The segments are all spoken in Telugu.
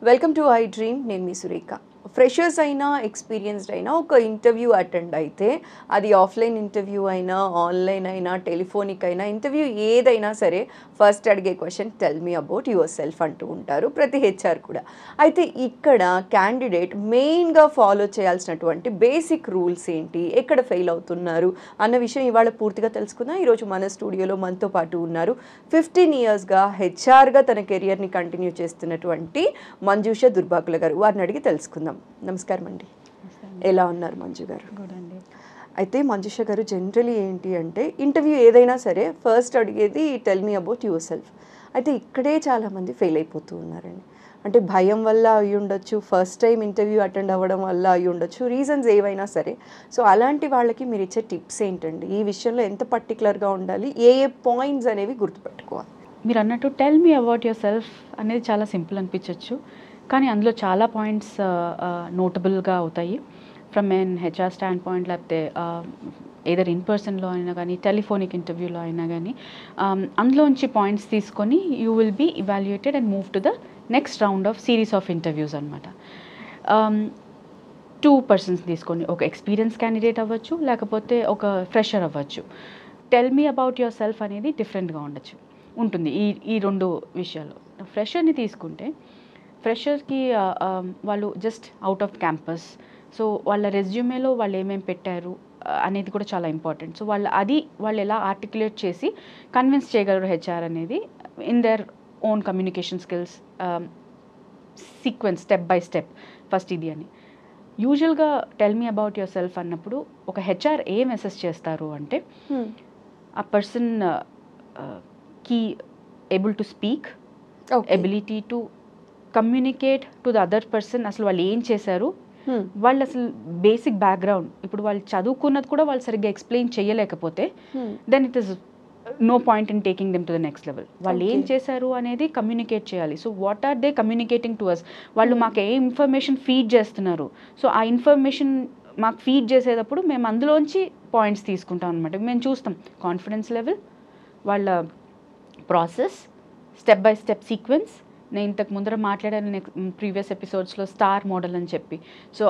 Welcome to I dream. నేను మీ సురేఖ. ఫ్రెషర్స్ అయినా ఎక్స్పీరియన్స్డ్ అయినా ఒక ఇంటర్వ్యూ అటెండ్ అయితే అది ఆఫ్లైన్ ఇంటర్వ్యూ అయినా ఆన్లైన్ అయినా టెలిఫోనిక్ అయినా ఇంటర్వ్యూ ఏదైనా సరే ఫస్ట్ అడిగే question tell me about your self అంటూ ఉంటారు ప్రతి హెచ్ఆర్ కూడా. అయితే ఇక్కడ క్యాండిడేట్ మెయిన్గా ఫాలో చేయాల్సినటువంటి బేసిక్ రూల్స్ ఏంటి, ఎక్కడ ఫెయిల్ అవుతున్నారు అన్న విషయం ఇవాళ పూర్తిగా తెలుసుకుందాం. ఈరోజు మన స్టూడియోలో మనతో పాటు ఉన్నారు 15 ఇయర్స్గా హెచ్ఆర్గా తన కెరియర్ని కంటిన్యూ చేస్తున్నటువంటి మంజుష దుర్బాకుల గారు. వారిని అడిగి తెలుసుకుందాం. నమస్కారం అండి. ఎలా ఉన్నారు మంజు గారు? గుడ్ అండి. అయితే మంజుష గారు, జనరలీ ఏంటి అంటే ఇంటర్వ్యూ ఏదైనా సరే ఫస్ట్ అడిగేది tell me about your self. అయితే ఇక్కడే చాలామంది ఫెయిల్ అయిపోతూ ఉన్నారండి. అంటే భయం వల్ల అయి ఉండొచ్చు, ఫస్ట్ టైం ఇంటర్వ్యూ అటెండ్ అవ్వడం వల్ల అయి ఉండొచ్చు, రీజన్స్ ఏవైనా సరే. సో అలాంటి వాళ్ళకి మీరు ఇచ్చే టిప్స్ ఏంటండి? ఈ విషయంలో ఎంత పర్టికులర్గా ఉండాలి, ఏ పాయింట్స్ అనేవి గుర్తుపెట్టుకోవాలి? మీరు అన్నట్టు tell me about your self అనేది చాలా సింపుల్ అనిపించవచ్చు, కానీ అందులో చాలా పాయింట్స్ నోటబుల్గా అవుతాయి. From N HR stand point, లేకపోతే ఏదర్ ఇన్ పర్సన్లో అయినా కానీ టెలిఫోనిక్ ఇంటర్వ్యూలో అయినా కానీ అందులోంచి పాయింట్స్ తీసుకొని you will be evaluated and move to the next round of series of interviews అనమాట. 2 పర్సన్స్ తీసుకొని, ఒక ఎక్స్పీరియన్స్ క్యాండిడేట్ అవ్వచ్చు, లేకపోతే ఒక ఫ్రెషర్ అవ్వచ్చు. Tell me about your self అనేది డిఫరెంట్గా ఉంటుంది ఈ 2 విషయాలు. ఫ్రెషర్ని తీసుకుంటే ఫ్రెషర్కి వాళ్ళు just out off campus, so వాళ్ళ రెజ్యూమేలో వాళ్ళు ఏమేమి పెట్టారు అనేది కూడా చాలా ఇంపార్టెంట్. సో వాళ్ళు ఎలా ఆర్టికులేట్ చేసి కన్విన్స్ చేయగలరు హెచ్ఆర్ అనేది in their own communication skills sequence, step by step. First ఇది అని యూజువల్గా tell me about your self అన్నప్పుడు ఒక హెచ్ఆర్ ఏం అసెస్ చేస్తారు అంటే ఆ పర్సన్ కి able to speak, ability to communicate to the other person. అసలు వాళ్ళు ఏం చేశారు, వాళ్ళు అసలు బేసిక్ బ్యాక్గ్రౌండ్, ఇప్పుడు వాళ్ళు చదువుకున్నది కూడా వాళ్ళు సరిగ్గా ఎక్స్ప్లెయిన్ చేయలేకపోతే then it is no point in taking them to the next level. వాళ్ళు ఏం చేశారు అనేది కమ్యూనికేట్ చేయాలి. So what are they communicating to us, వాళ్ళు మాకు ఏ ఇన్ఫర్మేషన్ ఫీడ్ చేస్తున్నారు, సో ఆ ఇన్ఫర్మేషన్ మాకు ఫీడ్ చేసేటప్పుడు మేము అందులోంచి పాయింట్స్ తీసుకుంటాం అనమాట. మేము చూస్తాం కాన్ఫిడెన్స్ లెవెల్, వాళ్ళ process, step by step sequence. నేను ఇంతకు ముందర మాట్లాడాను ప్రీవియస్ ఎపిసోడ్స్లో స్టార్ మోడల్ అని చెప్పి. సో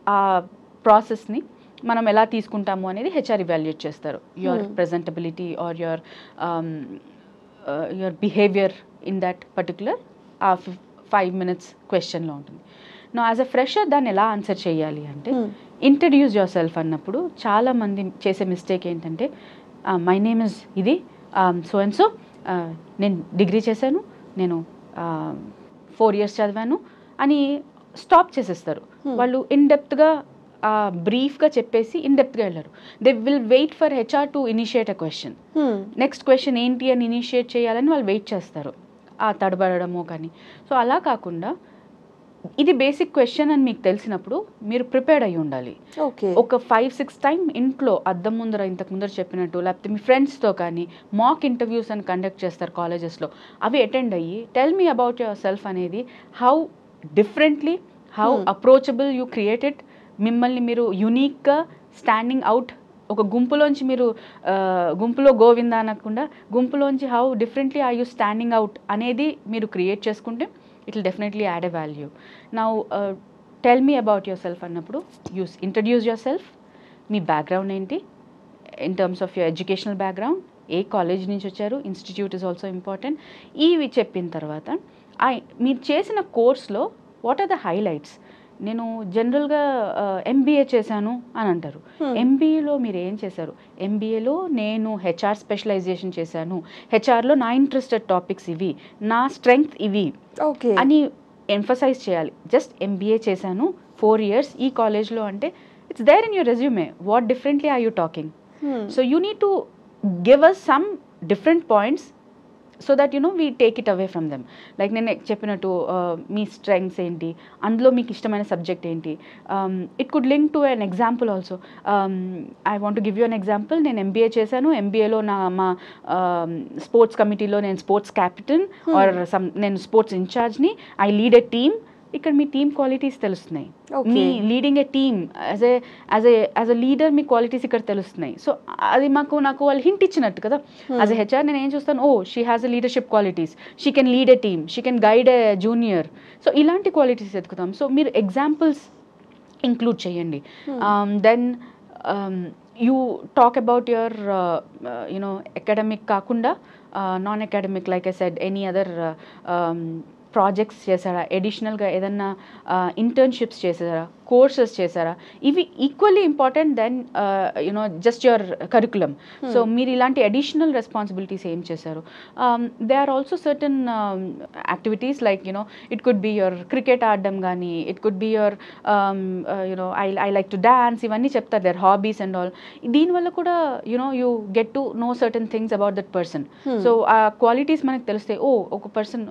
ఆ ప్రాసెస్ని మనం ఎలా తీసుకుంటాము అనేది హెచ్ఆర్ ఇవాల్యుయేట్ చేస్తారు. Your presentability or your behaviour in that particular 5 minutes క్వశ్చన్లో ఉంటుంది. నా యాజ్ అ ఫ్రెషర్ దాన్ని ఎలా ఆన్సర్ చేయాలి అంటే ఇంట్రడ్యూస్ యువర్ సెల్ఫ్ అన్నప్పుడు చాలామంది చేసే మిస్టేక్ ఏంటంటే మై నేమ్ ఇస్ ఇది, సో అండ్ సో, నేను డిగ్రీ చేశాను, నేను 4 years చదివాను అని స్టాప్ చేసేస్తారు. వాళ్ళు ఇన్డెప్త్గా బ్రీఫ్గా చెప్పేసి ఇన్డెప్త్గా వెళ్ళారు. They will wait for HR to initiate a question. Next question ఏంటి అని ఇనిషియేట్ చేయాలని వాళ్ళు వెయిట్ చేస్తారు, ఆ తడబడము కానీ. సో అలా కాకుండా ఇది బేసిక్ క్వశ్చన్ అని మీకు తెలిసినప్పుడు మీరు ప్రిపేర్డ్ అయ్యి ఉండాలి. ఒక 5-6 టైం ఇంట్లో అద్దం ముందర, ఇంతకు ముందర చెప్పినట్టు, లేకపోతే మీ ఫ్రెండ్స్తో కానీ మాక్ ఇంటర్వ్యూస్ అని కండక్ట్ చేస్తారు కాలేజెస్లో, అవి అటెండ్ అయ్యి tell me about your self అనేది how differently, how approachable you created, మిమ్మల్ని మీరు యునీక్గా స్టాండింగ్ అవుట్, ఒక గుంపులోంచి మీరు గుంపులో గోవింద అనకుండా గుంపులోంచి how differently are you standing out అనేది మీరు క్రియేట్ చేసుకుంటే it will definitely add a value. Now tell me about yourself అన్నప్పుడు introduce yourself, మీ బ్యాక్గ్రౌండ్ ఏంటి in terms of your educational background, A college నుంచి వచ్చారు, ఇన్స్టిట్యూట్ ఇస్ ఆల్సో ఇంపార్టెంట్. ఇవి చెప్పిన తర్వాత మీరు చేసిన కోర్స్లో వాట్ ఆర్ ద హైలైట్స్. నేను జనరల్గా ఎంబీఏ చేశాను అని అంటారు. ఎంబీఏలో మీరు ఏం చేశారు? ఎంబీఏలో నేను హెచ్ఆర్ స్పెషలైజేషన్ చేశాను, హెచ్ఆర్లో నా ఇంట్రెస్టెడ్ టాపిక్స్ ఇవి, నా స్ట్రెంగ్త్ ఇవి అని ఎంఫసైజ్ చేయాలి. జస్ట్ ఎంబీఏ చేశాను 4 years ఈ కాలేజ్లో అంటే it's there in your resume. What differently are you talking? So you need to give us some different points so that we take it away from them. Like నేను చెప్పినట్టు మీ స్ట్రెంగ్స్ ఏంటి, అందులో మీకు ఇష్టమైన సబ్జెక్ట్ ఏంటి. It could link to an example also. I want to give you an example. నేను ఎంబీఏ చేశాను, ఎంబీఏలో మా స్పోర్ట్స్ కమిటీలో నేను స్పోర్ట్స్ క్యాప్టెన్ ఆర్ నేను స్పోర్ట్స్ ఇన్ఛార్జ్ని, ఐ లీడ్ ఎ టీమ్. ఇక్కడ మీ టీమ్ క్వాలిటీస్ తెలుస్తున్నాయి. Okay. మీ leading a team as a leader మీ క్వాలిటీస్ ఇక్కడ తెలుస్తున్నాయి. సో అది నాకు వాళ్ళు హింట్ ఇచ్చినట్టు కదా. యాజ్ ఎ హెచ్ఆర్ నేను ఏం చూస్తాను, oh she has a leadership qualities, she can lead a team, she can guide a junior. So ఇలాంటి క్వాలిటీస్ ఎత్తుకుతాం. సో మీరు ఎగ్జాంపుల్స్ ఇంక్లూడ్ చేయండి. Then you talk about your academic కాకుండా non academic, like I said any other projects చేశారా, అడిషనల్గా ఏదన్నా ఇంటర్న్షిప్స్ చేశారా, కోర్సెస్ చేశారా, ఇవి equally important then just your curriculum. So మీరు ఇలాంటి అడిషనల్ రెస్పాన్సిబిలిటీస్ ఏం చేశారు. They are also certain activities like it could be your cricket ఆడడం కానీ, it could be your I like to dance, ఇవన్నీ చెప్తారు, దేర్ హాబీస్ అండ్ ఆల్. దీనివల్ల కూడా you get to know certain things about that person. So ఆ క్వాలిటీస్ మనకు తెలుస్తాయి. ఓ ఒక person,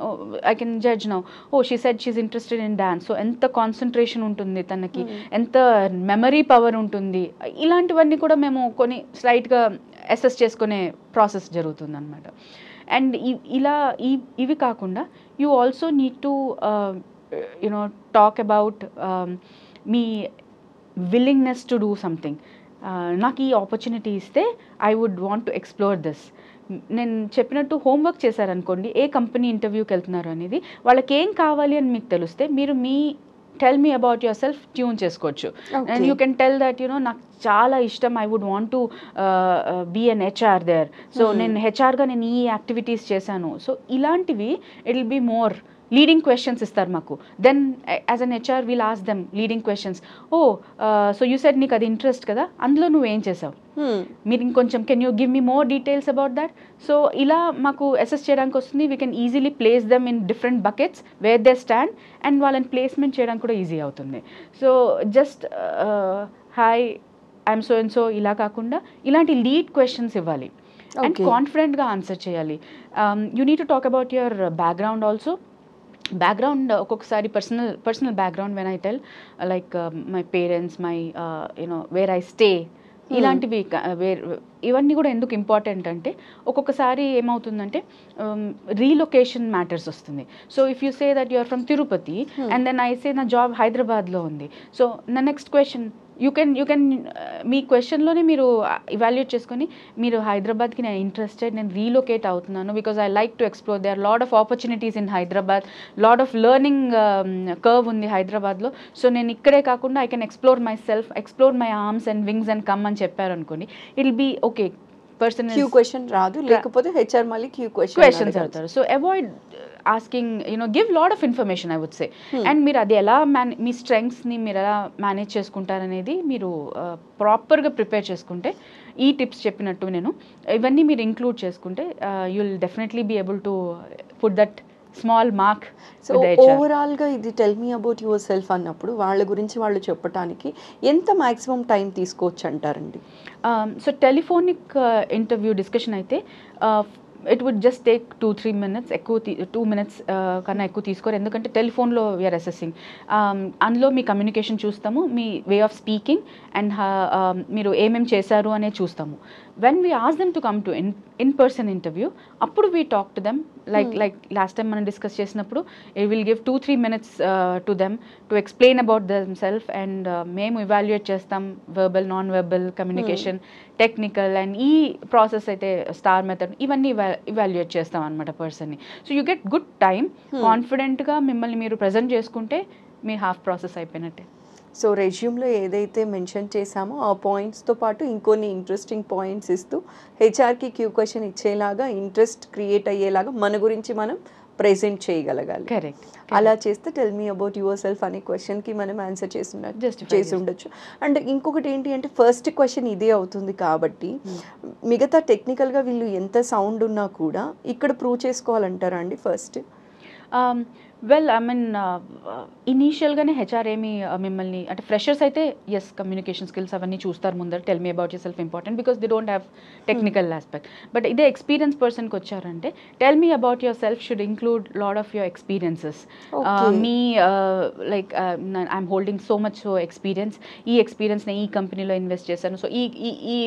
I can judge now, oh she said she's interested in dance. So ఎంత కాన్సన్ట్రేషన్ ఉంటుంది తనకి, ఎంత మెమరీ పవర్ ఉంటుంది, ఇలాంటివన్నీ కూడా మేము కొన్ని స్లైట్గా అసెస్ చేసుకునే ప్రాసెస్ జరుగుతుంది అనమాట. అండ్ ఇవి కాకుండా you also need to talk about మీ విల్లింగ్నెస్ టు డూ సంథింగ్. నాకు ఈ ఆపర్చునిటీ ఇస్తే I would want to explore this. నేను చెప్పినట్టు హోంవర్క్ చేశారనుకోండి, ఏ కంపెనీ ఇంటర్వ్యూకి వెళ్తున్నారు అనేది వాళ్ళకి ఏం కావాలి అని మీకు తెలిస్తే మీరు tell me about your self tune చేసుకోవచ్చు. And you can tell that నాకు చాలా ఇష్టం, I would want to be an HR there. So నేను హెచ్ఆర్గా నేను ఈ యాక్టివిటీస్ చేశాను. సో ఇలాంటివి it will be more leading questions ఇస్తారు మాకు. Then as an HR will ask them leading questions. Oh so you said నీకు అది ఇంట్రెస్ట్ కదా, అందులో నువ్వేం చేసావు, మీరు ఇంకొంచెం can you give me more details about that. So ఇలా మాకు అసెస్ చేయడానికి వస్తుంది. We can easily place them in different buckets where they stand, and వాళ్ళని ప్లేస్మెంట్ చేయడానికి కూడా ఈజీ అవుతుంది. So just hi I'm so and so ఇలా కాకుండా ఇలాంటి లీడ్ క్వశ్చన్స్ ఇవ్వాలి అండ్ కాన్ఫిడెంట్గా ఆన్సర్ చేయాలి. You need to talk about your background also. Background ఒక్కొక్కసారి personal background when I tell like my parents, my where I stay, ఇలాంటివి ఇవన్నీ కూడా ఎందుకు ఇంపార్టెంట్ అంటే ఒక్కొక్కసారి ఏమవుతుందంటే రీలొకేషన్ మ్యాటర్స్ వస్తుంది. So if you say that you are from Tirupati and then I say నా జాబ్ హైదరాబాద్లో ఉంది. సో నా నెక్స్ట్ క్వశ్చన్ యూ కెన్ మీ క్వశ్చన్లోనే మీరు ఇవాల్యుయేట్ చేసుకొని, మీరు హైదరాబాద్కి నేను ఇంట్రెస్టెడ్, నేను రీలొకేట్ అవుతున్నాను because I like to explore, they are lot of opportunities in Hyderabad, lot of learning curve ఉంది హైదరాబాద్లో. సో నేను ఇక్కడే కాకుండా I can explore my self, explore my arms and wings and come అని చెప్పారు అనుకోండి, it will be okay. Person క్యూ క్వశ్చన్ రాదు, లేకపోతే హెచ్ఆర్ మళ్ళీ క్యూ క్వశ్చన్స్ అడుగుతారు. So avoid asking, give lot of information I would say. And మీరు అది ఎలా మీ స్ట్రెంగ్స్ని మీరు ఎలా మేనేజ్ చేసుకుంటారనేది మీరు ప్రాపర్గా ప్రిపేర్ చేసుకుంటే, ఈ టిప్స్ చెప్పినట్టు నేను ఇవన్నీ మీరు ఇంక్లూడ్ చేసుకుంటే you will definitely be able to put that small mark. So ఓవరాల్గా ఇది tell me about your self అన్నప్పుడు వాళ్ళ గురించి వాళ్ళు చెప్పడానికి ఎంత మ్యాక్సిమం టైం తీసుకోవచ్చు అంటారండి? సో టెలిఫోనిక్ ఇంటర్వ్యూ డిస్కషన్ అయితే it would just take 2-3 minutes, ఎక్కువ 2 minutes కన్నా ఎక్కువ తీసుకోరు. ఎందుకంటే టెలిఫోన్లో వీఆర్ అసెసింగ్, అందులో మీ కమ్యూనికేషన్ చూస్తాము, మీ వే ఆఫ్ స్పీకింగ్ అండ్ మీరు ఏమేమి చేశారు అనేది చూస్తాము. When we ask them to come to in person interview, అప్పుడు we talk to them like last time మనం డిస్కస్ చేసినప్పుడు it will give 2-3 minutes to them to explain about them self. And మేము ఇవాల్యుయేట్ చేస్తాం verbal, non verbal communication, technical, and ఈ ప్రాసెస్ అయితే స్టార్ మెథడ్, ఇవన్నీ ఇవాల్యుయేట్ చేస్తాం అనమాట పర్సన్ని. So you get good time, కాన్ఫిడెంట్గా మిమ్మల్ని మీరు ప్రజెంట్ చేసుకుంటే మీ హాఫ్ ప్రాసెస్ అయిపోయినట్టే. సో రెజ్యూమ్లో ఏదైతే మెన్షన్ చేశామో ఆ పాయింట్స్తో పాటు ఇంకొన్ని ఇంట్రెస్టింగ్ పాయింట్స్ ఇస్తూ హెచ్ఆర్కి క్యూ క్వశ్చన్ ఇచ్చేలాగా, ఇంట్రెస్ట్ క్రియేట్ అయ్యేలాగా మన గురించి మనం ప్రెజెంట్ చేయగలగాలి. కరెక్ట్. అలా చేస్తే tell me about your self అనే క్వశ్చన్కి మనం ఆన్సర్ చేసి ఉండొచ్చు. అండ్ ఇంకొకటి ఏంటి అంటే ఫస్ట్ క్వశ్చన్ ఇదే అవుతుంది కాబట్టి మిగతా టెక్నికల్గా వీళ్ళు ఎంత సౌండ్ ఉన్నా కూడా ఇక్కడ ప్రూవ్ చేసుకోవాలంటారా అండి ఫస్ట్? వెల్ ఐ మీన్ ఇనీషియల్గానే హెచ్ఆర్ ఏమి మిమ్మల్ని అంటే ఫ్రెషర్స్ అయితే ఎస్ కమ్యూనికేషన్ స్కిల్స్ అవన్నీ చూస్తారు ముందర, tell me about your self important because they don't have technical aspect. But ఇదే ఎక్స్పీరియన్స్ పర్సన్కి వచ్చారంటే tell me about your self should include lot of your experiences. Me like I'm holding so much experience, ఈ ఎక్స్పీరియన్స్ నేను ఈ కంపెనీలో ఇన్వెస్ట్ చేశాను. సో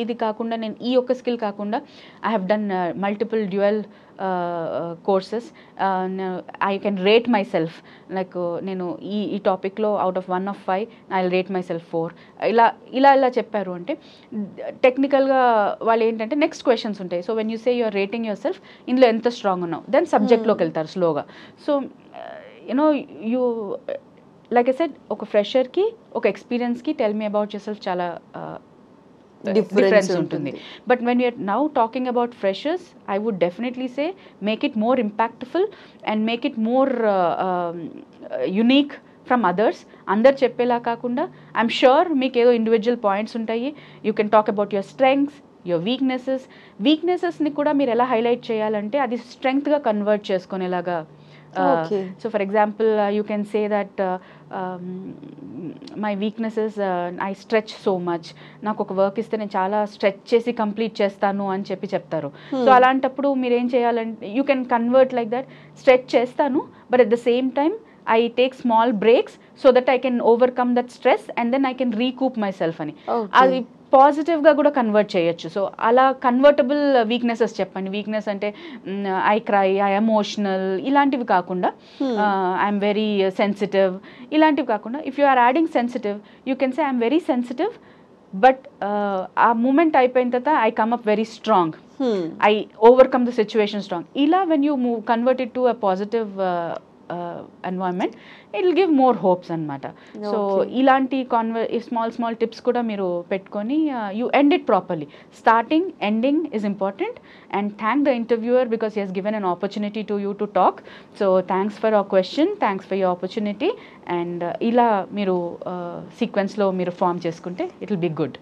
ఇది కాకుండా నేను ఈ ఒక్క స్కిల్ కాకుండా I have done multiple dual courses. I can rate myself like నేను ఈ టాపిక్లో out of 1 of 5 I will rate myself 4 ఇలా చెప్పారు అంటే టెక్నికల్గా వాళ్ళు ఏంటంటే నెక్స్ట్ క్వశ్చన్స్ ఉంటాయి. So when you say you're rating yourself ఇందులో ఎంత స్ట్రాంగ్ ఉన్నావు దెన్ సబ్జెక్ట్లోకి వెళ్తారు స్లోగా. So you know you like I said ఒక ఫ్రెషర్కి ఒక ఎక్స్పీరియన్స్కి tell me about your self చాలా difference ఉంటుంది. But when you're now talking about freshers, I would definitely say make it more impactful and make it more unique from others. అందరు చెప్పేలా కాకుండా ఐఎమ్ షూర్ మీకు ఏదో ఇండివిజువల్ పాయింట్స్ ఉంటాయి. You can talk about your strengths, your వీక్నెసెస్ని కూడా మీరు ఎలా హైలైట్ చేయాలంటే అది స్ట్రెంగ్త్గా కన్వర్ట్ చేసుకునేలాగా. So for example, you can say that my weakness is I stretch so much. నాకు ఒక వర్క్ ఇస్తే నేను చాలా స్ట్రెచ్ చేసి కంప్లీట్ చేస్తాను అని చెప్తారు. సో అలాంటప్పుడు మీరు ఏం చేయాలంటే you can convert like that, stretch చేస్తాను but at the same time I take small breaks so that I can overcome that stress and then I can recoup myself అని. అది పాజిటివ్గా కూడా కన్వర్ట్ చేయొచ్చు. సో అలా కన్వర్టబుల్ వీక్నెసెస్ చెప్పండి. వీక్నెస్ అంటే ఐ క్రై, ఐ ఎమోషనల్ ఇలాంటివి కాకుండా ఐఎమ్ వెరీ సెన్సిటివ్ ఇలాంటివి కాకుండా if you are adding sensitive you can say I'm very sensitive but ఆ మూమెంట్ అయిపోయిన తర్వాత I come up very strong, I overcome the situation strong. ఇలా when you convert it to a positive environment it will give more hopes అనమాట. సో ఇలాంటి స్మాల్ టిప్స్ కూడా మీరు పెట్టుకొని you end it properly. Starting ending is important and thank the interviewer because he has given an opportunity to you to talk. So thanks for our question, thanks for your opportunity and ఇలా మీరు సీక్వెన్స్లో మీరు ఫామ్ చేసుకుంటే it will be good.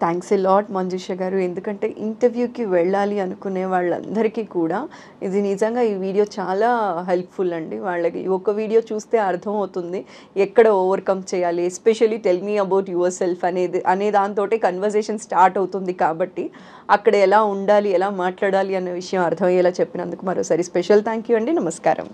Thanks a lot Manjusha garu. ఎందుకంటే ఇంటర్వ్యూకి వెళ్ళాలి అనుకునే వాళ్ళందరికీ కూడా ఇది నిజంగా ఈ వీడియో చాలా హెల్ప్ఫుల్ అండి. వాళ్ళకి ఒక వీడియో చూస్తే అర్థమవుతుంది ఎక్కడ ఓవర్కమ్ చేయాలి, especially tell me about your self అనే దాంతో కన్వర్జేషన్ స్టార్ట్ అవుతుంది. కాబట్టి అక్కడ ఎలా ఉండాలి, ఎలా మాట్లాడాలి అనే విషయం అర్థమయ్యేలా చెప్పినందుకు మరోసారి స్పెషల్ థ్యాంక్ యూ అండి. నమస్కారం.